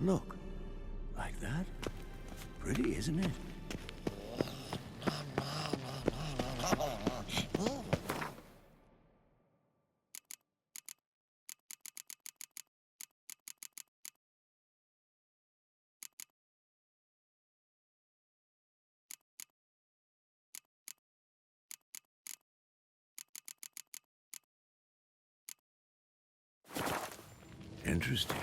Look. Like that? Pretty, isn't it? Interesting.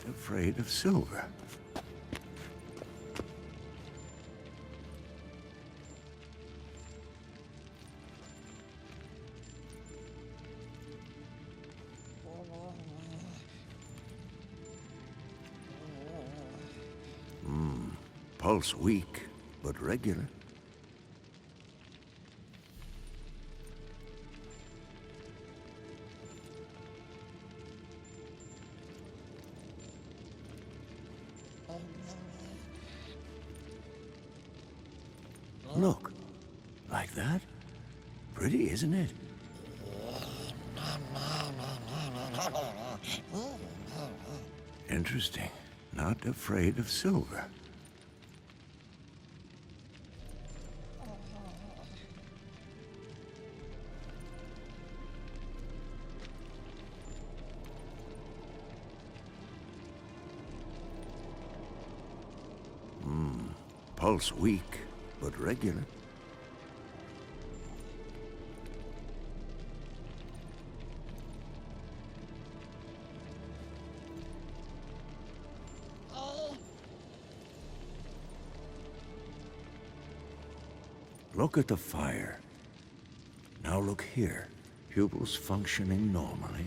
Afraid of silver. Pulse weak, but regular. Look. Like that? Pretty, isn't it? Interesting. Not afraid of silver. Pulse weak, but regular. Look at the fire. Now look here. Pupils functioning normally.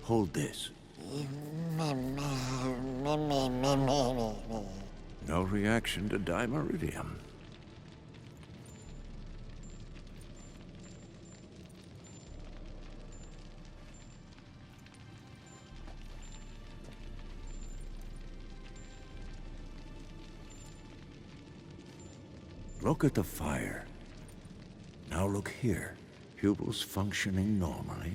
Hold this. No reaction to dimeridium. Look at the fire. Now look here. Pupils functioning normally.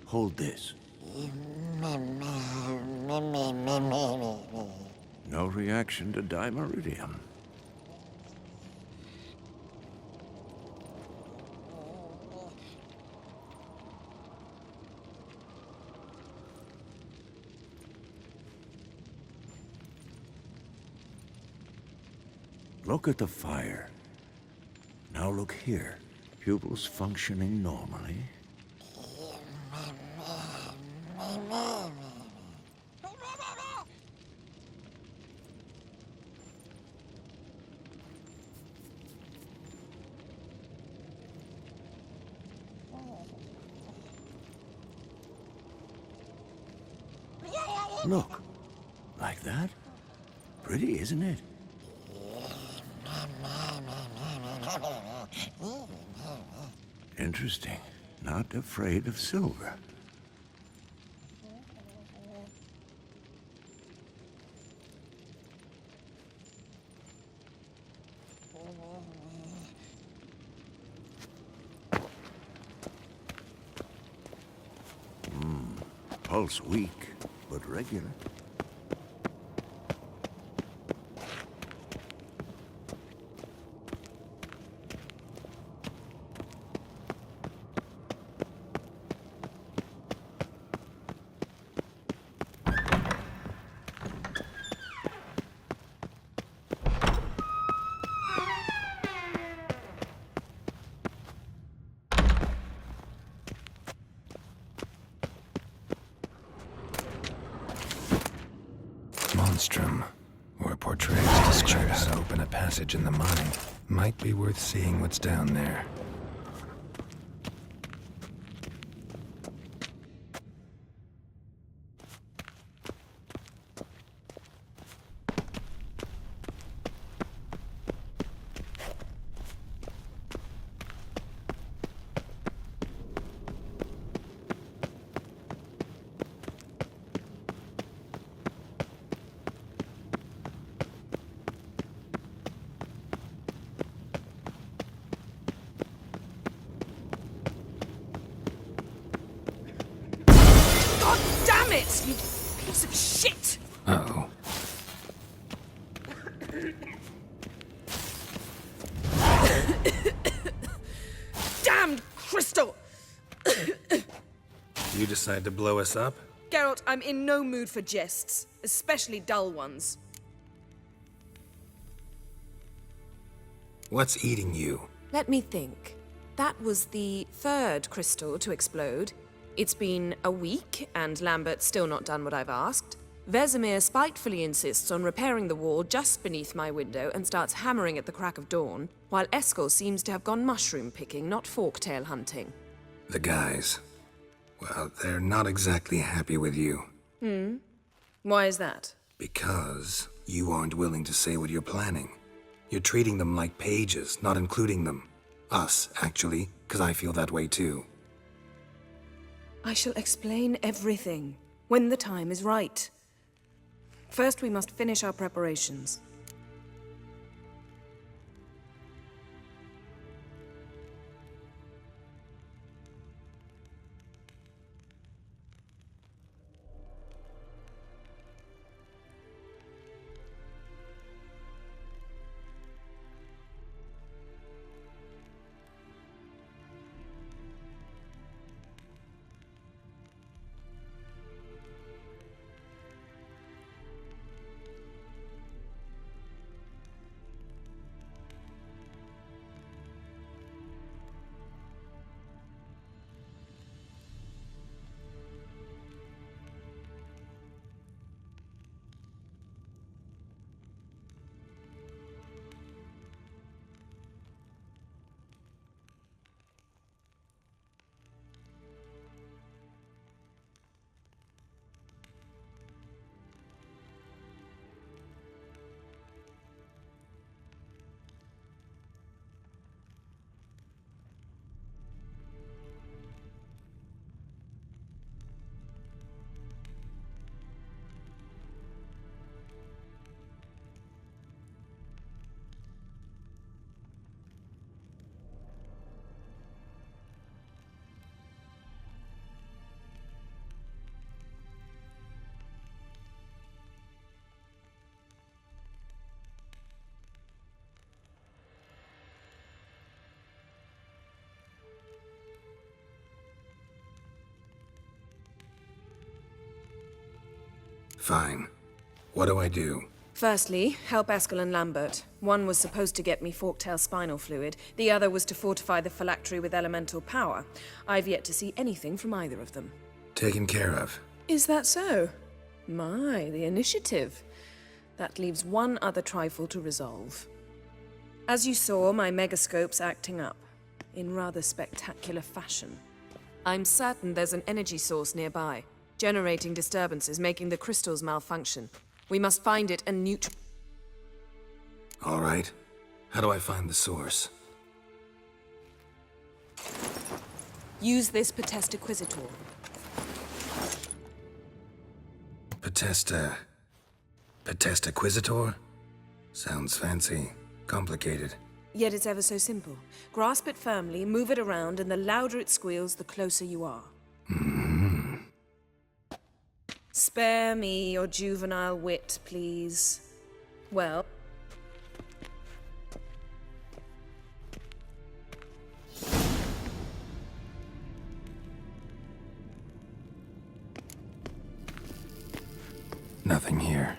Hold this. No reaction to dimeridium. Look at the fire. Now look here. Pupils functioning normally. Look, like that? Pretty, isn't it? Interesting. Not afraid of silver. Pulse weak, but regular. Monstrum, or portrays describe how to open a passage in the mind. Might be worth seeing what's down there. Damn it, you piece of shit! Uh-oh. Damned crystal! You decide to blow us up? Geralt, I'm in no mood for jests, especially dull ones. What's eating you? Let me think. That was the third crystal to explode. It's been a week, and Lambert's still not done what I've asked. Vesemir spitefully insists on repairing the wall just beneath my window and starts hammering at the crack of dawn, while Eskel seems to have gone mushroom picking, not forktail hunting. The guys. Well, they're not exactly happy with you. Why is that? Because you aren't willing to say what you're planning. You're treating them like pages, not including them. Us, actually, because I feel that way too. I shall explain everything, when the time is right. First, we must finish our preparations. Fine. What do I do? Firstly, help Eskel and Lambert. One was supposed to get me forktail spinal fluid, the other was to fortify the phylactery with elemental power. I've yet to see anything from either of them. Taken care of. Is that so? My, the initiative. That leaves one other trifle to resolve. As you saw, my megascope's acting up, in rather spectacular fashion. I'm certain there's an energy source nearby, generating disturbances, making the crystals malfunction. We must find it and All right. How do I find the source? use this Potest Acquisitor. Potest Acquisitor? Sounds fancy. Complicated. Yet it's ever so simple. Grasp it firmly, move it around, and the louder it squeals, the closer you are. Spare me your juvenile wit, please. Well... Nothing here.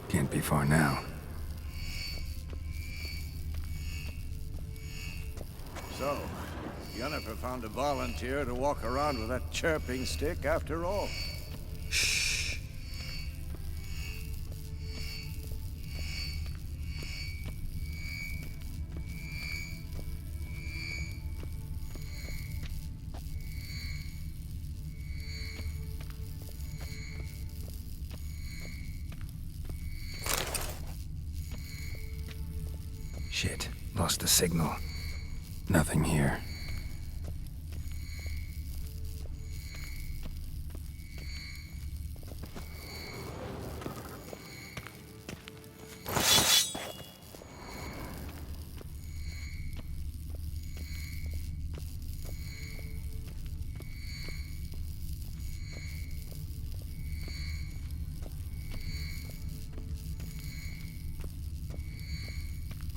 Can't be far now. So, Yennefer found a volunteer to walk around with that chirping stick after all. Shh. Shit, lost the signal. Nothing here.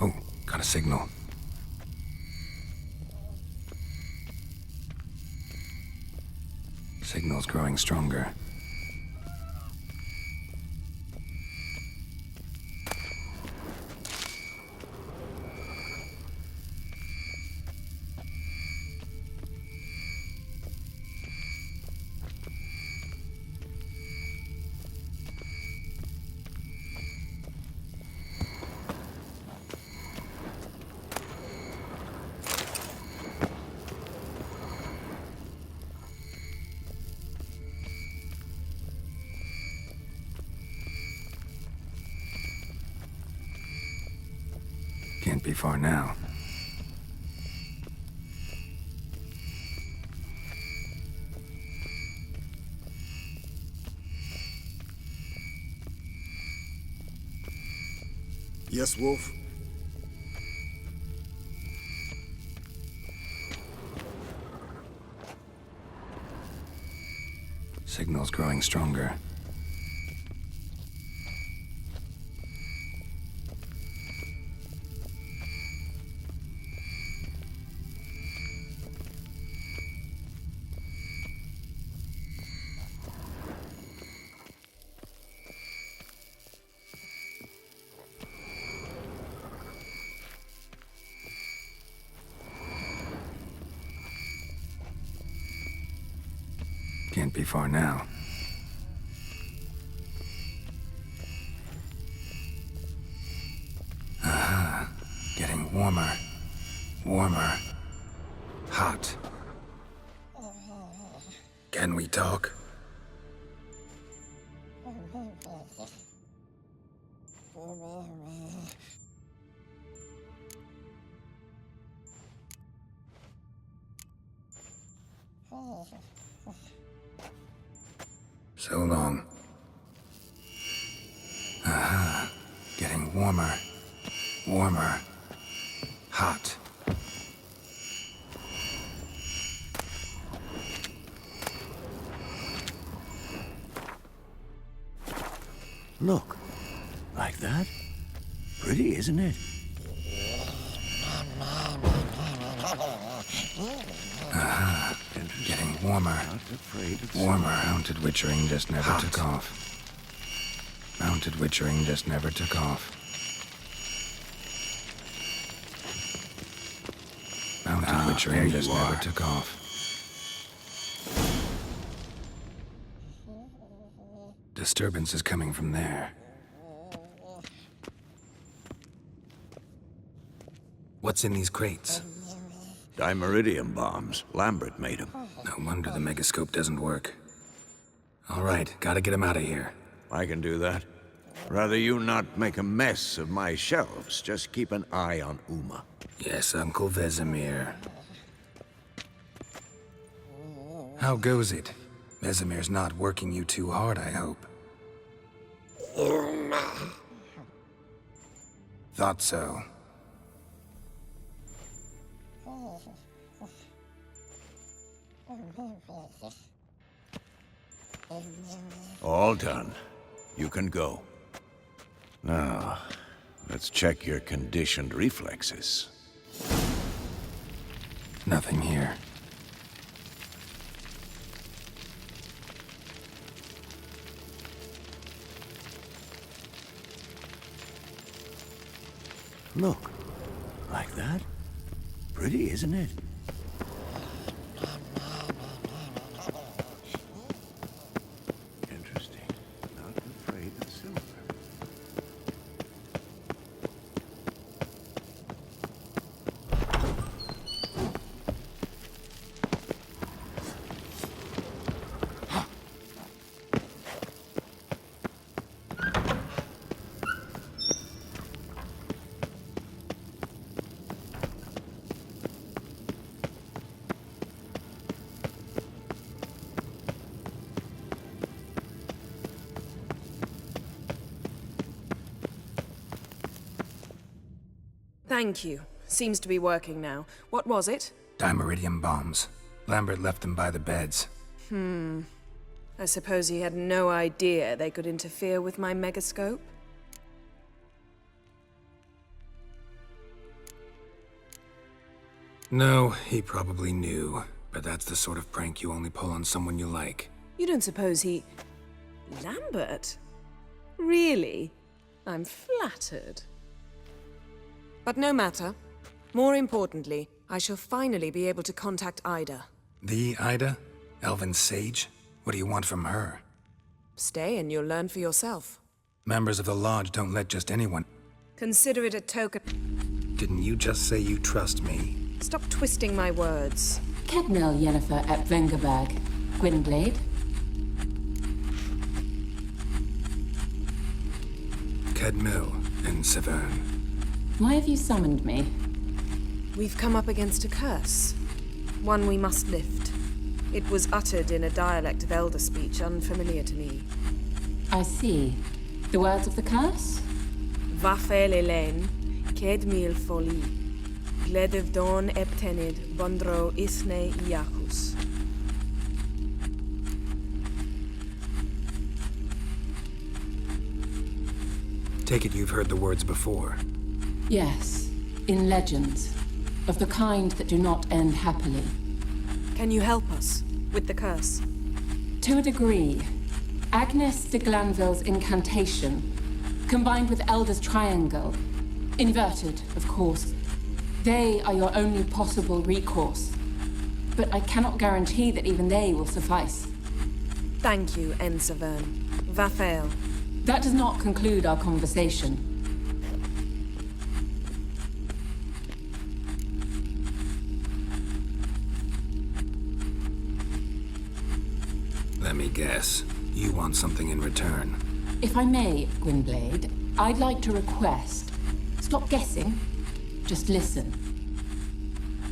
Oh, got a signal. Signal's growing stronger. Can't be far now. Yes, Wolf? Signal's growing stronger. Can't be far now. Aha. Getting warmer. Warmer. Hot. Can we talk? So long. Aha. Getting warmer. Warmer. Hot. Look. Like that? Pretty, isn't it? Aha. Getting warmer. Not afraid of Warmer. Mounted witchering just never took off. Mounted witchering just never took off. Mounted witchering just never took off. Disturbance is coming from there. What's in these crates? Dimeridium bombs. Lambert made them. No wonder the megascope doesn't work. All right, gotta get him out of here. I can do that. Rather you not make a mess of my shelves. Just keep an eye on Uma. Yes, Uncle Vesemir. How goes it? Vesemir's not working you too hard, I hope. Thought so. All done. You can go. Now, let's check your conditioned reflexes. Nothing here. Look. Like that? Pretty, isn't it? Interesting. Not afraid of silver. Thank you. Seems to be working now. What was it? Dimeridium bombs. Lambert left them by the beds. I suppose he had no idea they could interfere with my megascope? No, he probably knew. But that's the sort of prank you only pull on someone you like. You don't suppose he... Lambert? Really? I'm flattered. But no matter. More importantly, I shall finally be able to contact Ida. The Ida? Elven sage? What do you want from her? Stay and you'll learn for yourself. Members of the Lodge don't let just anyone... Consider it a token... Didn't you just say you trust me? Stop twisting my words. Kednel Yennefer at Vengerberg. Gwynblade. Kedmil in Severn. Why have you summoned me? We've come up against a curse. One we must lift. It was uttered in a dialect of Elder speech unfamiliar to me. I see. The words of the curse? Vafel Elaine, Ked Mil Foli, Gledev Don Eptenid, Bondro Isne Iacus. Take it you've heard the words before. Yes, in legends. Of the kind that do not end happily. Can you help us with the curse? To a degree. Agnes de Glanville's incantation, combined with Elder's triangle, inverted, of course. They are your only possible recourse. But I cannot guarantee that even they will suffice. Thank you, Ensavern. Vafael. That does not conclude our conversation. Let me guess. You want something in return. If I may, Gwynblade, I'd like to request. Stop guessing. Just listen.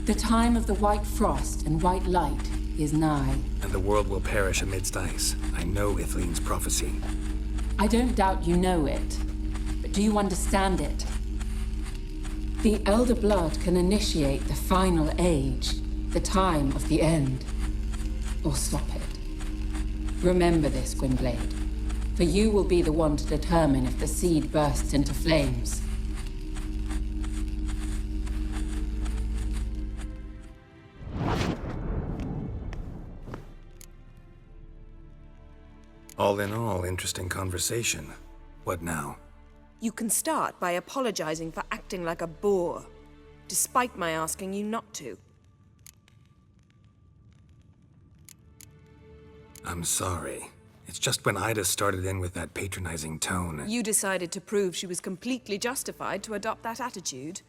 The time of the white frost and white light is nigh. And the world will perish amidst ice. I know Ithleen's prophecy. I don't doubt you know it. But do you understand it? The Elder Blood can initiate the final age, the time of the end. Or stop it. Remember this, Gwynblade. For you will be the one to determine if the seed bursts into flames. All in all, interesting conversation. What now? You can start by apologizing for acting like a boor, despite my asking you not to. I'm sorry. It's just when Ida started in with that patronizing tone. You decided to prove she was completely justified to adopt that attitude.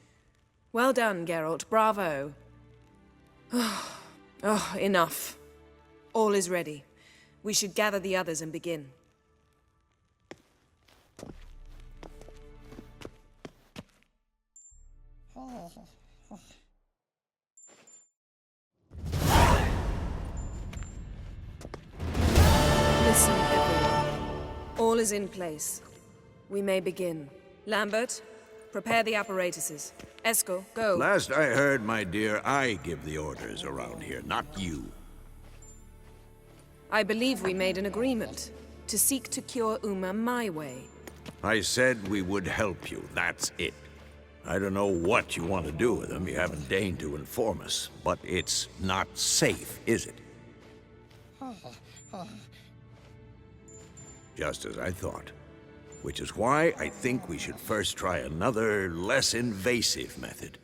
Well done, Geralt. Bravo. Oh, enough. All is ready. We should gather the others and begin. Listen, everyone. All is in place. We may begin. Lambert, prepare the apparatuses. Eskel, go. Last I heard, my dear, I give the orders around here, not you. I believe we made an agreement to seek to cure Uma my way. I said we would help you, that's it. I don't know what you want to do with them, you haven't deigned to inform us, but it's not safe, is it? Just as I thought. Which is why I think we should first try another, less invasive method.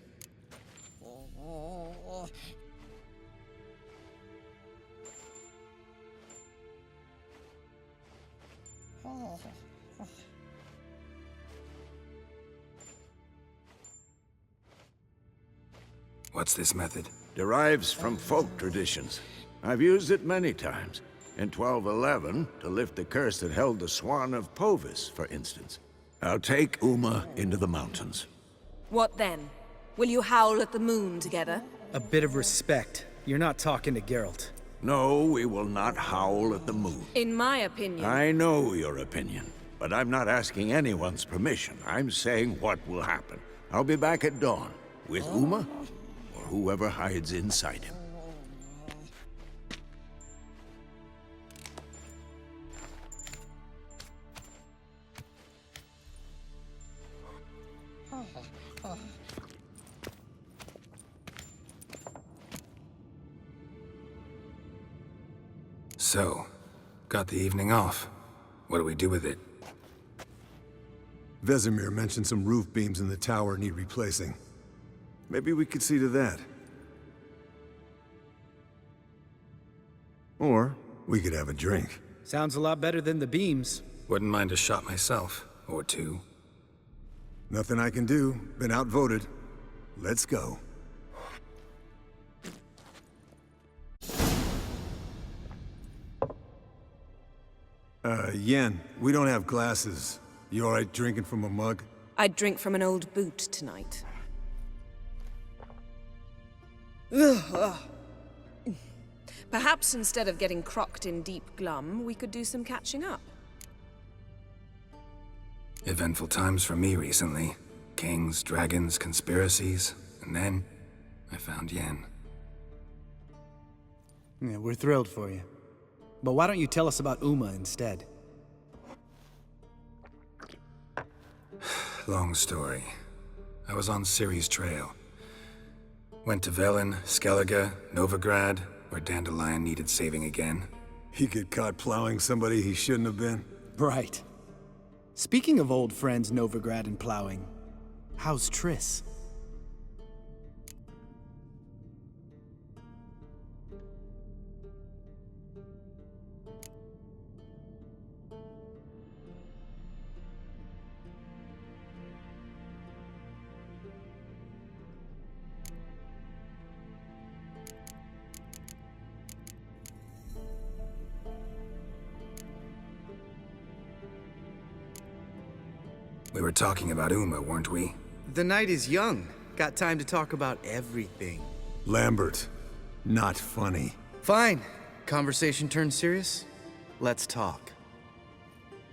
What's this method? Derives from folk traditions. I've used it many times. In 1211, to lift the curse that held the Swan of Povis, for instance. I'll take Uma into the mountains. What then? Will you howl at the moon together? A bit of respect. You're not talking to Geralt. No, we will not howl at the moon. In my opinion... I know your opinion, but I'm not asking anyone's permission. I'm saying what will happen. I'll be back at dawn, with Uma, or whoever hides inside him. So, got the evening off. What do we do with it? Vesemir mentioned some roof beams in the tower need replacing. Maybe we could see to that. Or we could have a drink. Sounds a lot better than the beams. Wouldn't mind a shot myself, or two. Nothing I can do. Been outvoted. Let's go. Yen, we don't have glasses. You alright drinking from a mug? I'd drink from an old boot tonight. Perhaps instead of getting crocked in deep glum, we could do some catching up. Eventful times for me recently. Kings, dragons, conspiracies, and then I found Yen. Yeah, we're thrilled for you. But why don't you tell us about Uma instead? Long story. I was on Ciri's trail. Went to Velen, Skellige, Novigrad, where Dandelion needed saving again. He get caught plowing somebody he shouldn't have been? Right. Speaking of old friends Novigrad and plowing, how's Triss? We were talking about Uma, weren't we? The night is young. Got time to talk about everything. Lambert, not funny. Fine. Conversation turned serious? Let's talk.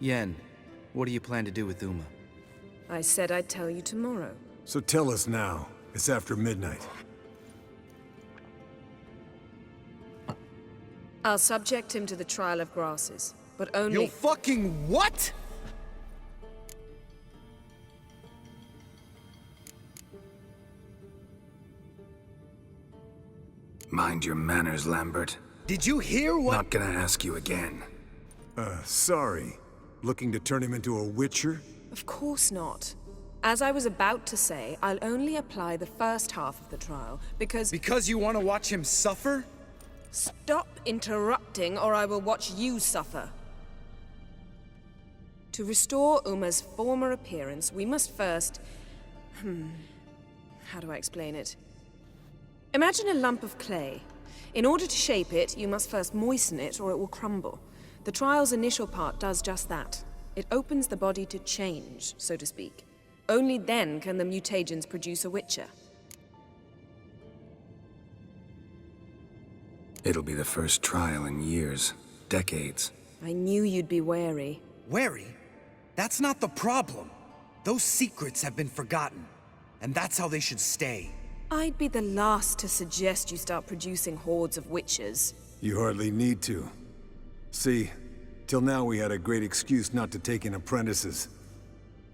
Yen, what do you plan to do with Uma? I said I'd tell you tomorrow. So tell us now. It's after midnight. I'll subject him to the trial of grasses, but only— You'll fucking what? Mind your manners, Lambert. Did you hear what— Not gonna ask you again. Sorry. Looking to turn him into a witcher? Of course not. As I was about to say, I'll only apply the first half of the trial, because— Because you want to watch him suffer? Stop interrupting, or I will watch you suffer. To restore Uma's former appearance, we must first— how do I explain it? Imagine a lump of clay. In order to shape it, you must first moisten it, or it will crumble. The trial's initial part does just that. It opens the body to change, so to speak. Only then can the mutagens produce a witcher. It'll be the first trial in years, decades. I knew you'd be wary. Wary? That's not the problem. Those secrets have been forgotten, and that's how they should stay. I'd be the last to suggest you start producing hordes of witches. You hardly need to. See, till now we had a great excuse not to take in apprentices.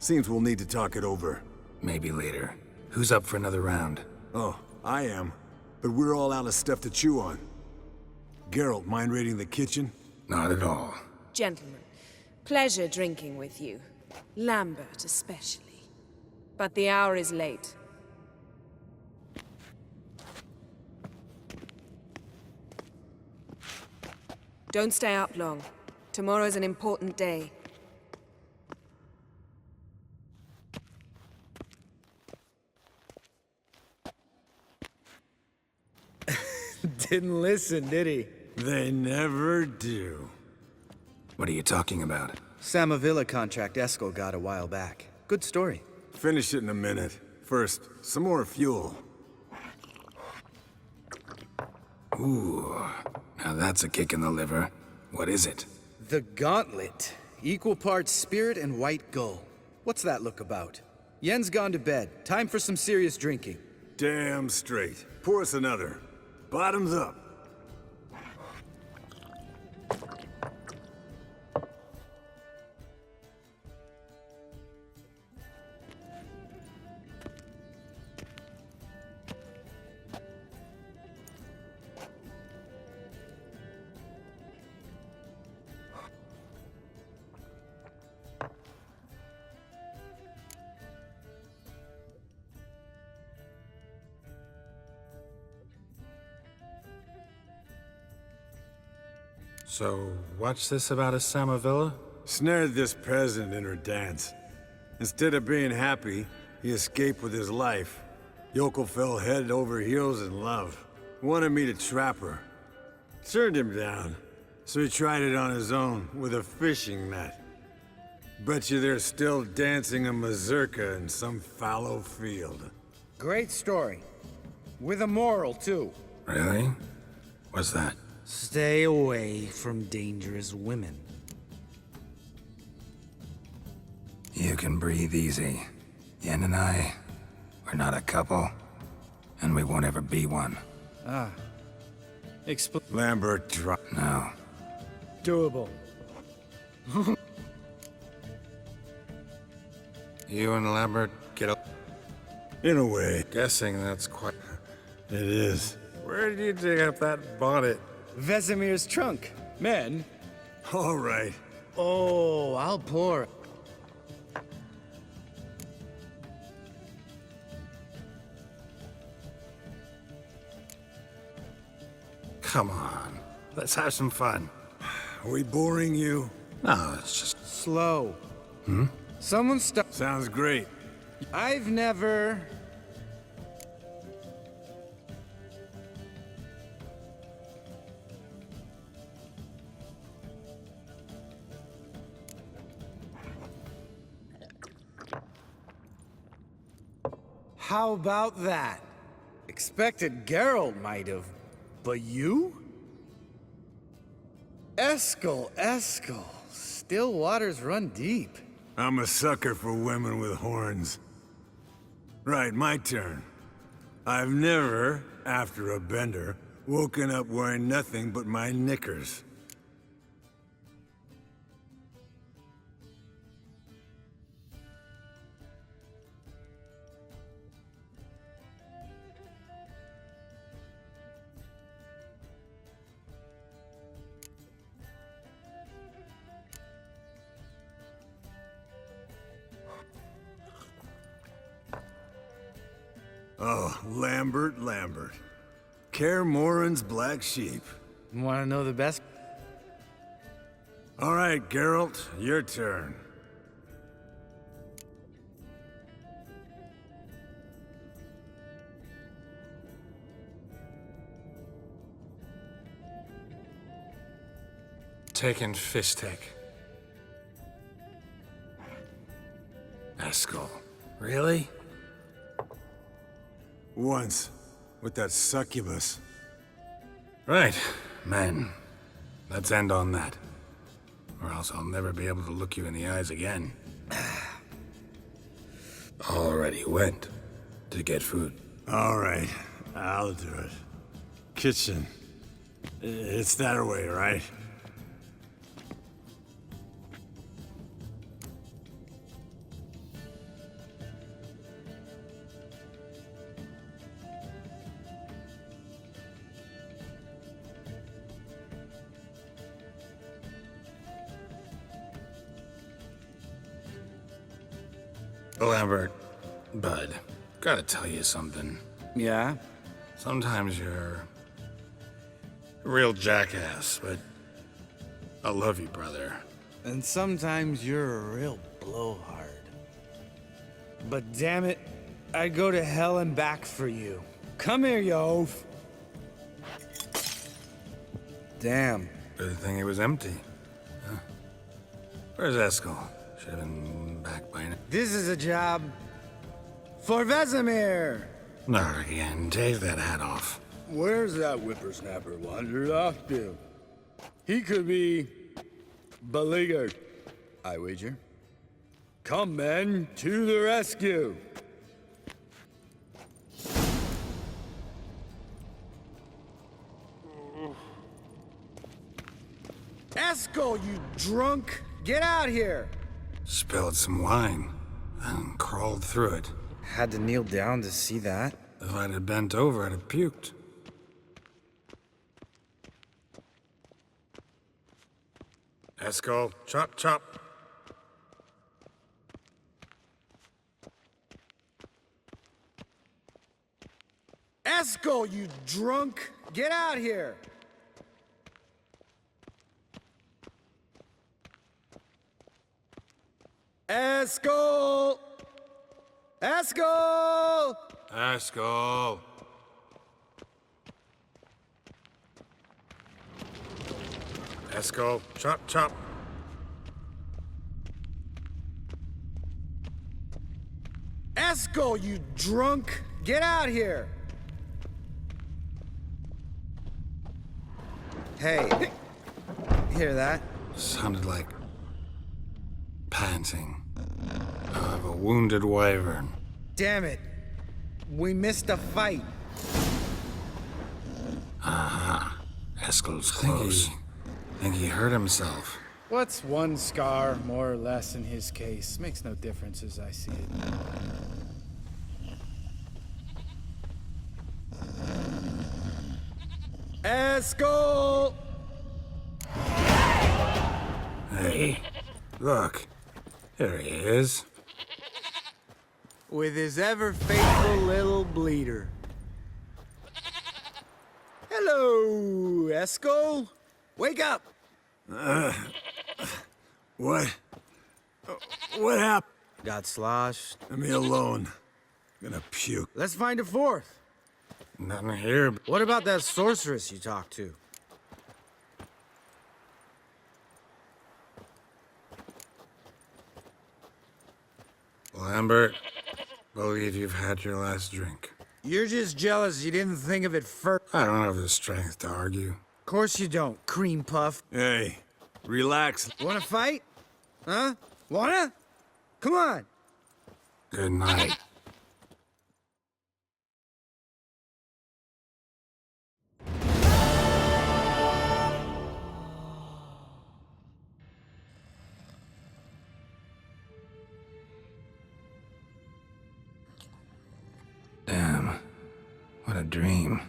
Seems we'll need to talk it over. Maybe later. Who's up for another round? Oh, I am. But we're all out of stuff to chew on. Geralt, mind raiding the kitchen? Not at all. Gentlemen, pleasure drinking with you. Lambert especially. But the hour is late. Don't stay up long. Tomorrow's an important day. Didn't listen, did he? They never do. What are you talking about? Samavilla contract Eskel got a while back. Good story. Finish it in a minute. First, some more fuel. Ooh, now that's a kick in the liver. What is it? The Gauntlet. Equal parts spirit and white gull. What's that look about? Yen's gone to bed. Time for some serious drinking. Damn straight. Pour us another. Bottoms up. So, what's this about a Samavilla? Snared this peasant in her dance. Instead of being happy, he escaped with his life. Yokel fell head over heels in love. Wanted me to trap her. Turned him down, so he tried it on his own with a fishing net. Bet you they're still dancing a mazurka in some fallow field. Great story. With a moral, too. Really? What's that? Stay away from dangerous women. You can breathe easy. Yen and I, we're not a couple, and we won't ever be one. Lambert drop. No. Doable. You and Lambert get up. In a way, Guessing that's quite... it is. Where did you dig up that bonnet? Vesemir's trunk. Men? All right. Oh, I'll pour. Come on. Let's have some fun. Are we boring you? No, it's just... Slow. Someone stop. Sounds great. I've never... How about that? Expected Geralt might have, but you? Eskel. Still waters run deep. I'm a sucker for women with horns. Right, my turn. I've never, after a bender, woken up wearing nothing but my knickers. Oh, Lambert. Kaer Morhen's black sheep. Want to know the best? All right, Geralt, your turn. Taking Fistek. Eskel. Really? Once, with that succubus. Right, men. Let's end on that. Or else I'll never be able to look you in the eyes again. Already went to get food. All right, I'll do it. Kitchen. It's that way, right? Lambert, bud, gotta tell you something. Yeah? Sometimes you're a real jackass, but I love you, brother. And sometimes you're a real blowhard. But damn it, I'd go to hell and back for you. Come here, you oaf. Damn. Good thing it was empty. Huh? Where's Eskel? Should have been back by now. This is a job for Vesemir. Not again. Take that hat off. Where's that whippersnapper wandered off to? He could be beleaguered, I wager. Come, men, to the rescue. Eskel, you drunk! Get out here! Spilled some wine and crawled through it. Had to kneel down to see that. If I'd have bent over, I'd have puked. Eskel, chop, chop. Eskel, you drunk! Get out here! Eskel! Eskel! Eskel. Eskel, chop, chop. Eskel, you drunk! Get out here! Hey, hear that? Sounded like panting of a wounded wyvern. Damn it. We missed a fight. Eskel's close. Think he hurt himself. What's one scar, more or less, in his case? Makes no difference as I see it. Eskel! Hey, look. There he is. With his ever-faithful little bleeder. Hello, Eskel. Wake up! What? What happened? Got sloshed. Leave me alone. I'm gonna puke. Let's find a fourth. Nothing here. What about that sorceress you talked to? Lambert, believe you've had your last drink. You're just jealous you didn't think of it first. I don't have the strength to argue. Of course you don't, cream puff. Hey, relax. Wanna fight? Huh? Wanna? Come on. Good night. Damn. What a dream.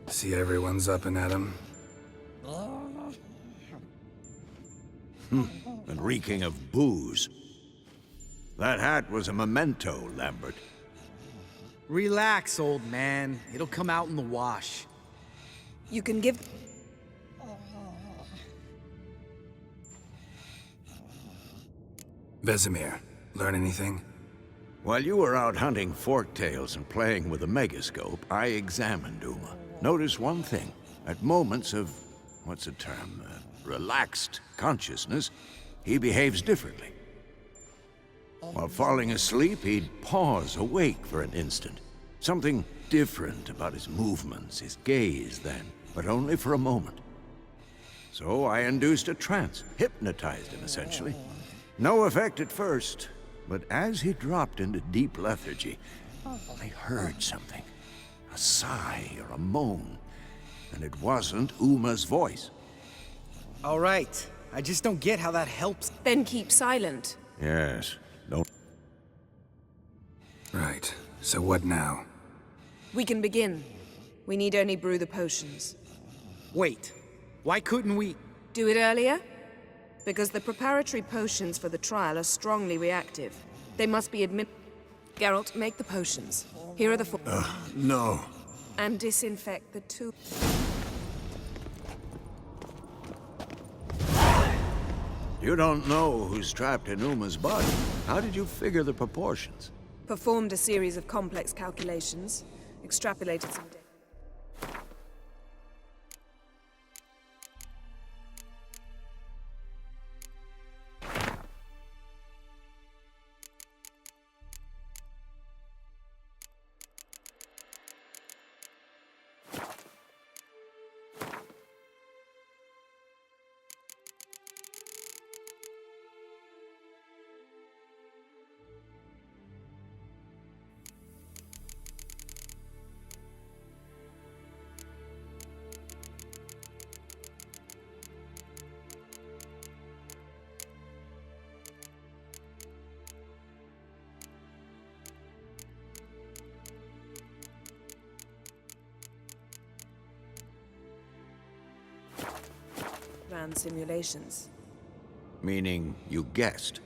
See everyone's up and at 'em. And reeking of booze. That hat was a memento, Lambert. Relax, old man. It'll come out in the wash. You can give... Vesemir, learn anything? While you were out hunting forktails and playing with a megascope, I examined Uma. Notice one thing. At moments of, what's the term, relaxed consciousness, he behaves differently. While falling asleep, he'd pause awake for an instant. Something different about his movements, his gaze then, but only for a moment. So I induced a trance, hypnotized him essentially. No effect at first, but as he dropped into deep lethargy, I heard something. A sigh or a moan, and it wasn't Uma's voice. All right. I just don't get how that helps. Then keep silent. Yes, don't... Right. So what now? We can begin. We need only brew the potions. Wait. Why couldn't we... Do it earlier? Because the preparatory potions for the trial are strongly reactive. They must be Geralt, make the potions. Here are the four. No. And disinfect the two. You don't know who's trapped in Uma's body. How did you figure the proportions? Performed a series of complex calculations. Extrapolated some data. Ran simulations. Meaning you guessed.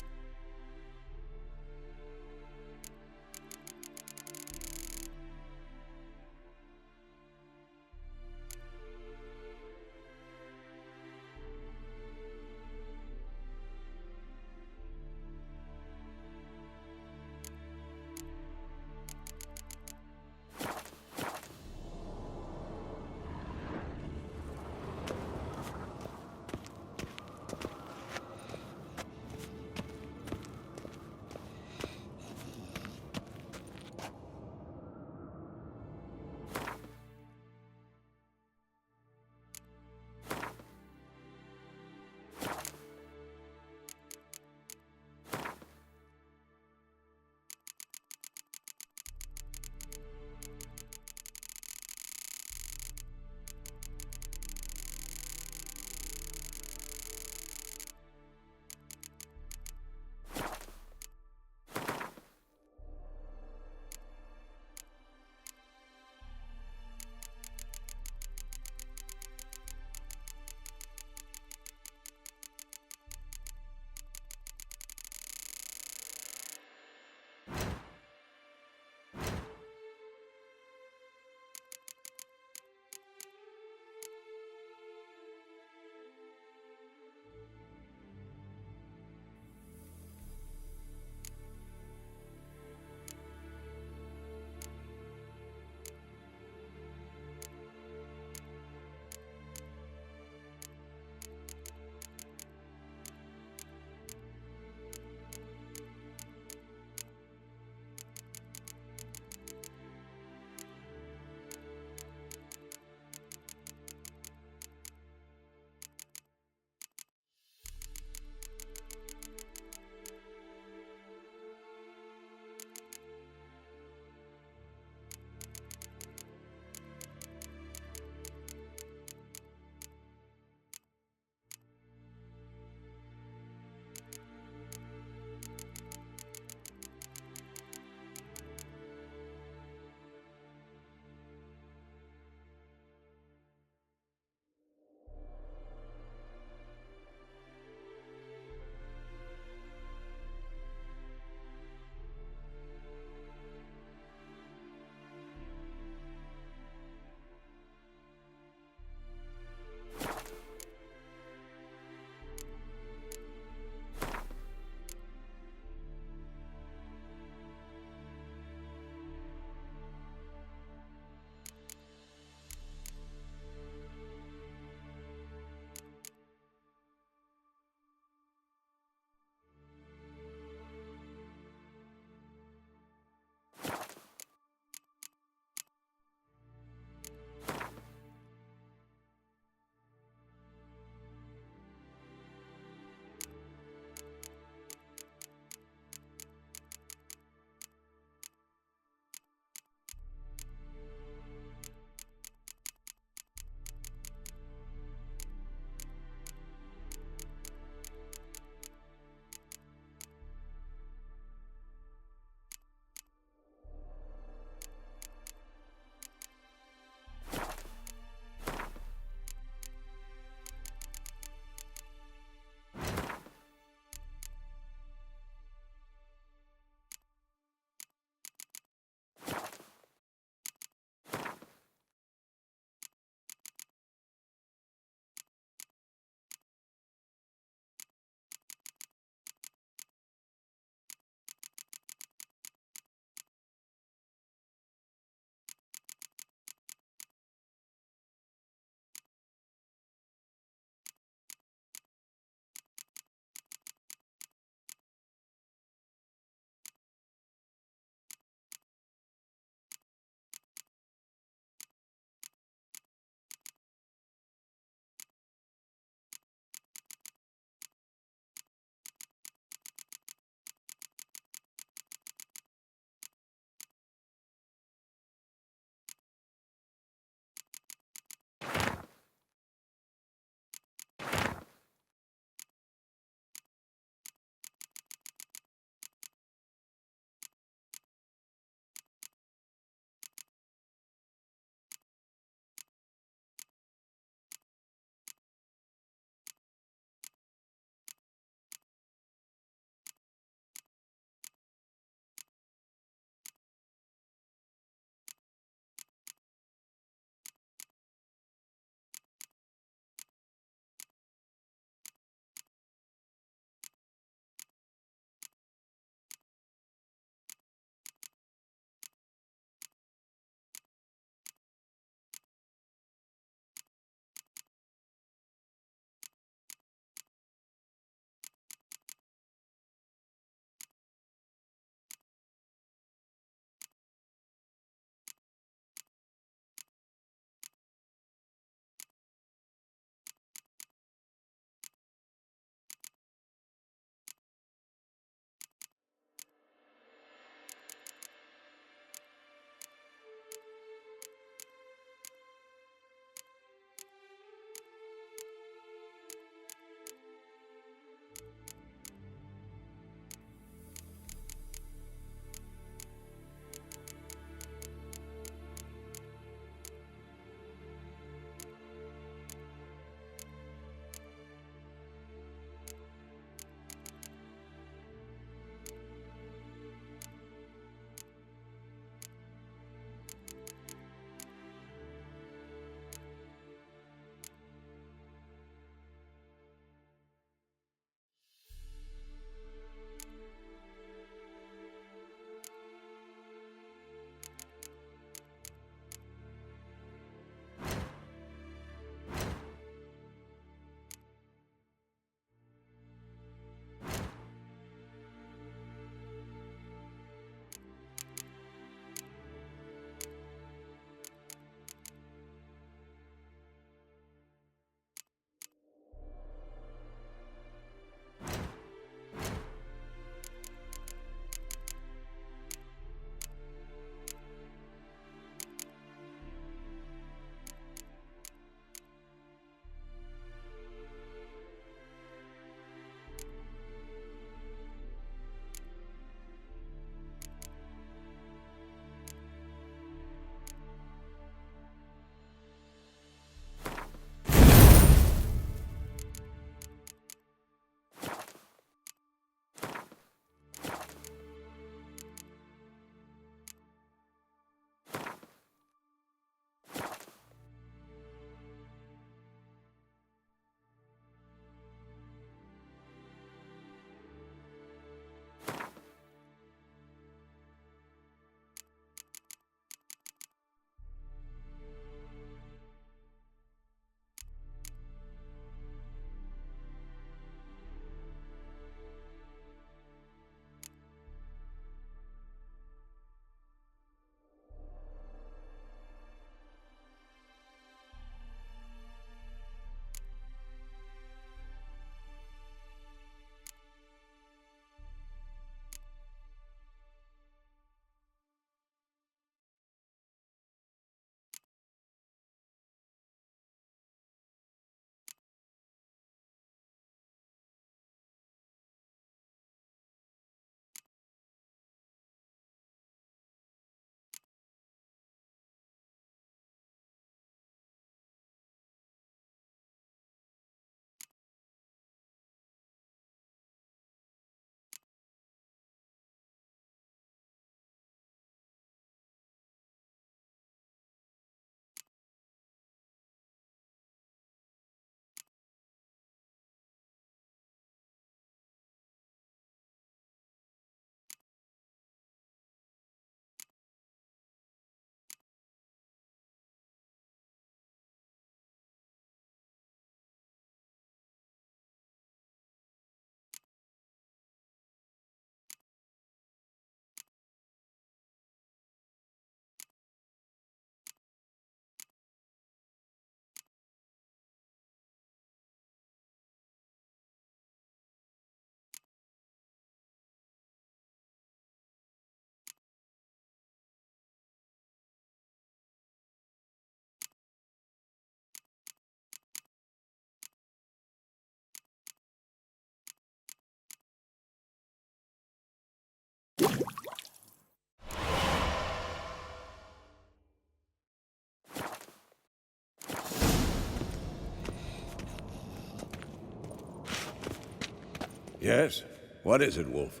Yes? What is it, Wolf?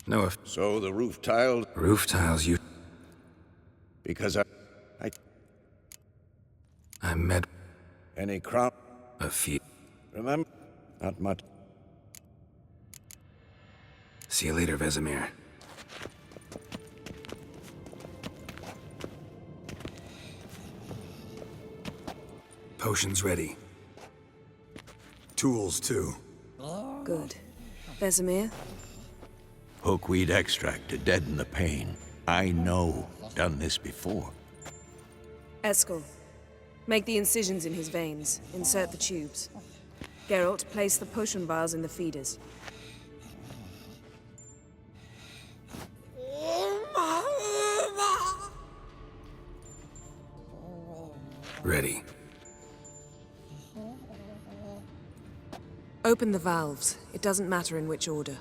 No, if So the roof tiled? roof tiles you... Because I met Any crop? a few... Remember? Not much. See you later, Vesemir. Potions ready. Tools, too. Good. Vesemir? Hookweed extract to deaden the pain. I know. Done this before. Eskel, make the incisions in his veins. Insert the tubes. Geralt, place the potion vials in the feeders. Ready. Open the valves. It doesn't matter in which order.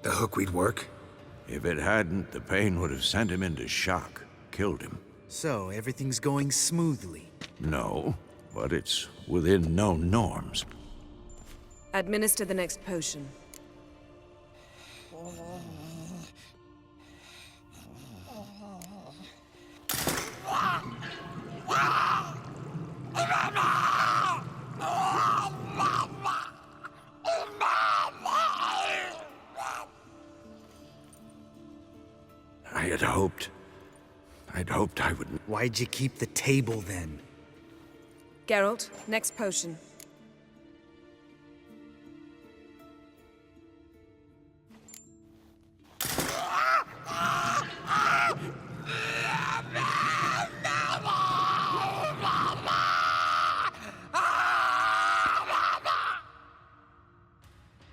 The hookweed work? If it hadn't, the pain would have sent him into shock. Killed him. So, everything's going smoothly. No, but it's within known norms. Administer the next potion. I'd hoped I would... Why'd you keep the table then? Geralt, next potion.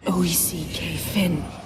Oisi K. Finn.